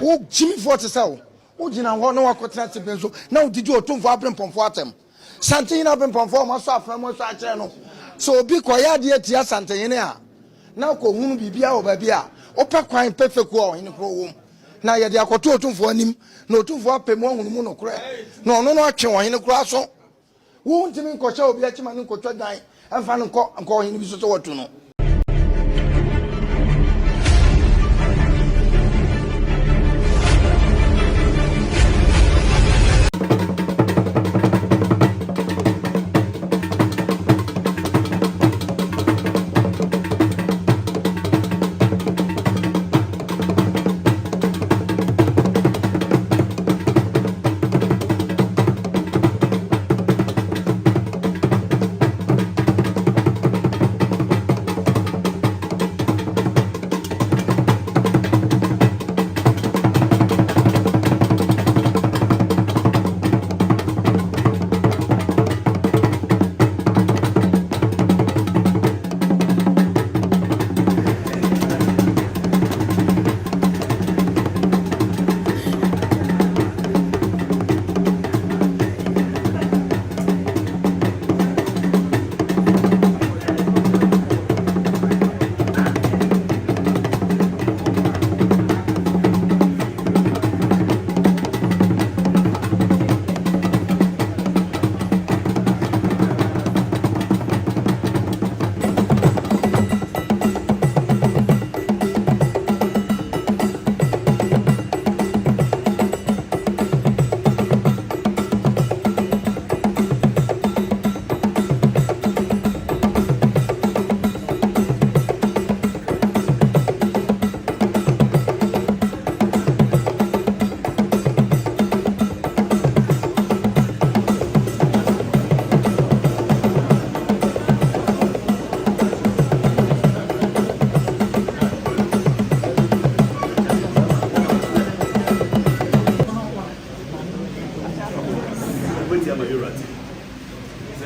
wo Jimmy Forte sao wo gina ho na wakotena tebe so na wo didi Otumfuor abren pomfo atem Asante na abren pomfo ma so afra mo so akere no so obi koya de atia Asante yene a na ko hunu bibia wo ba bia wo pa kwan perfect wo hene kro wo na ye de akoto Otumfuor anim na Otumfuor apem ohunu mu no kre na ono no atwe wo hene kro aso wo ntimi nkɔhyɛ obi akima ne nkɔtɔ dan amfa no nkɔ hene bi so wɔto no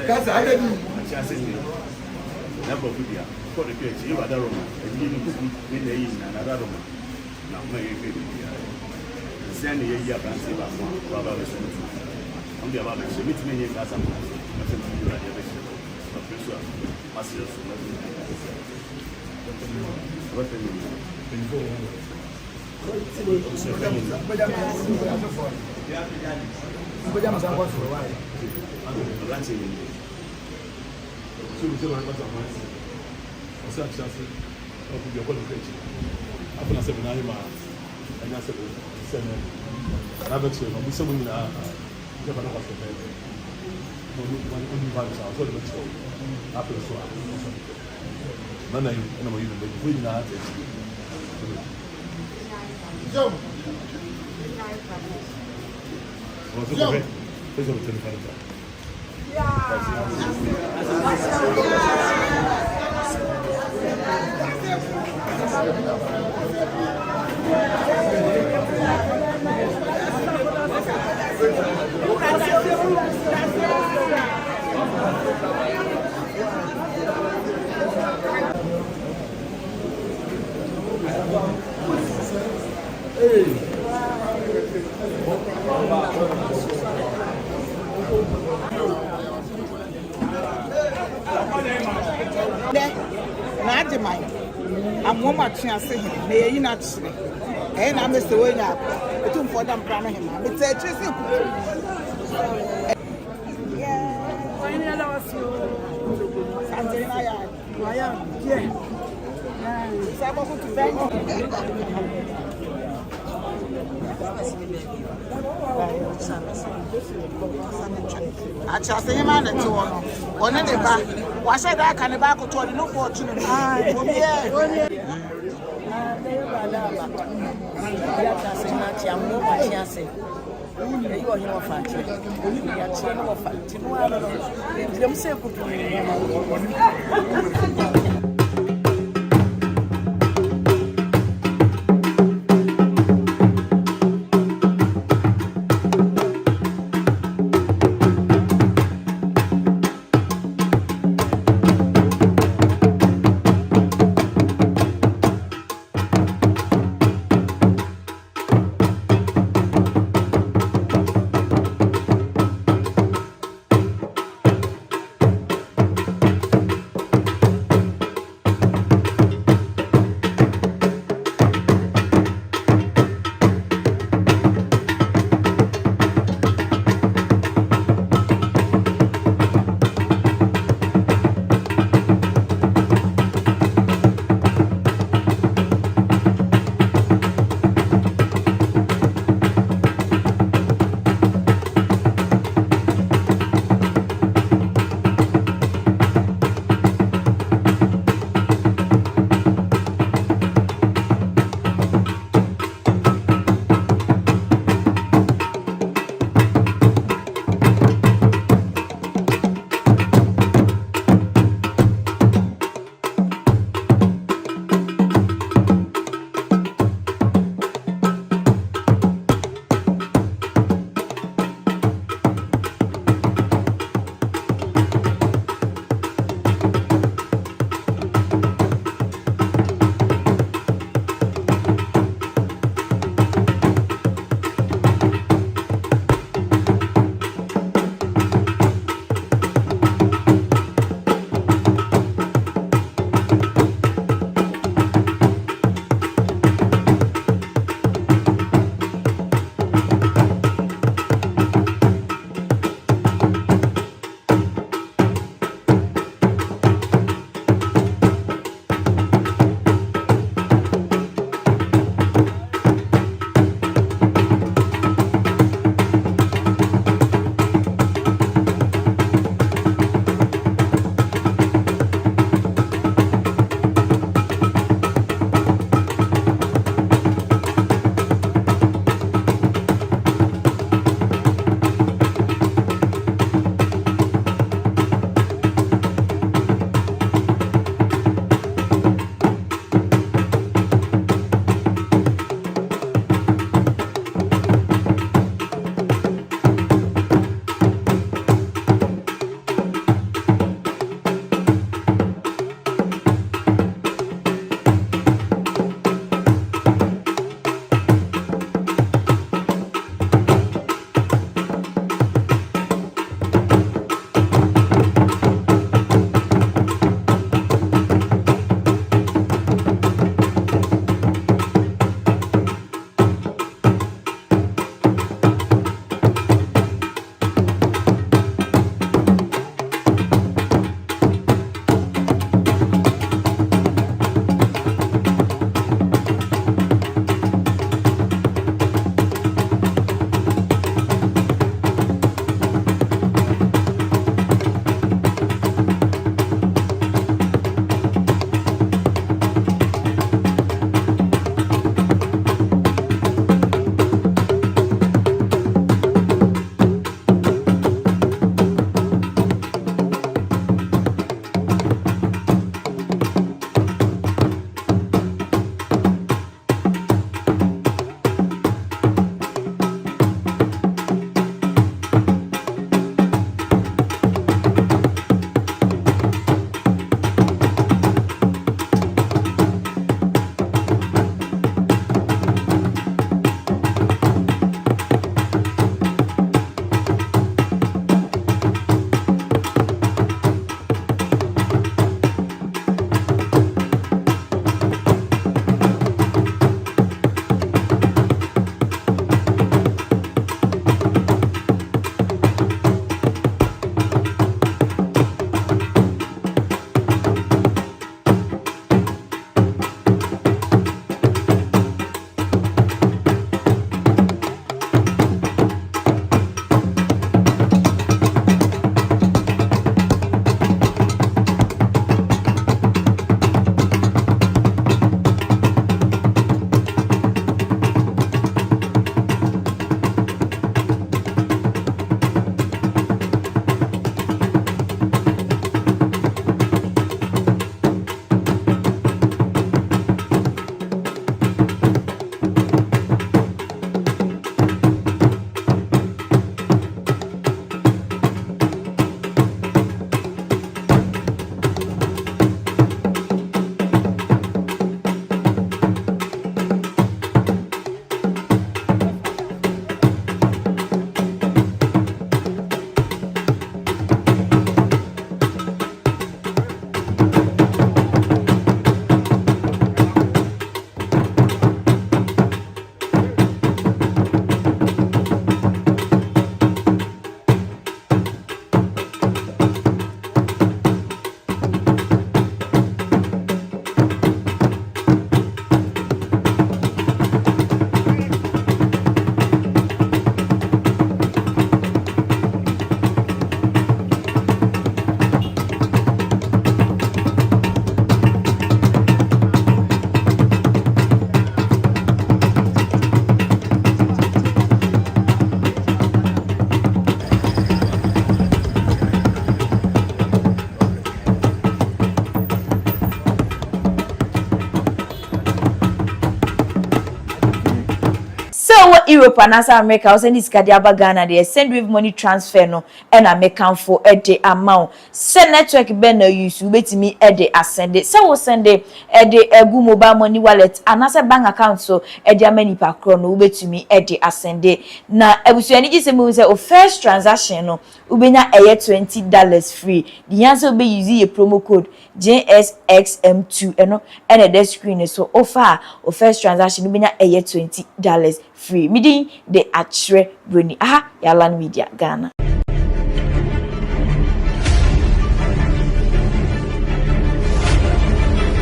That's I didn't. Never put ya. For the church, you are the Roman. And you put me in the east and another Roman. Now, may you send the year and say about one. On the other hand, meet me in Asante. Nothing to do at the best. Professor, Masters, what do you so we say one part of us. Also, I just of your qualification. I put a 7 9 and I said 7. And I bet you we say we na never know what's the best. Only one house. What the show? After so. None of no even the we na it. Joe. What's the best? What's the best? I'm one much saying, may you not say, and I'm Mr. William, Otumfuor them planning him. It's a true. Yeah, I know you. Asante, I am. Yeah. Sababu to thank you. Achase hima na ti wono one ne ba wa she da aka ne ba ko to the no for tunu obi e ya achase na ti amu ba ti ase e yo hin wa fa ti ya ti no wa fa ti no ara no dem se kutu So what Europe and as America also this Kadiaba Ghana they send with money transfer no and I make count for a day amount. Send network ben no use you bet me a day send it. So we send a day a good mobile money wallet and as a bank account so a day many per chrono bet me a day send it. Now I was any just say first transaction no ubenya a $20 free. The answer be using a promo code JSXM2 and a screen so offer or first transaction ubenya a $20 free. Meeting the Atre Bruni. Aha, Yalan Media Ghana.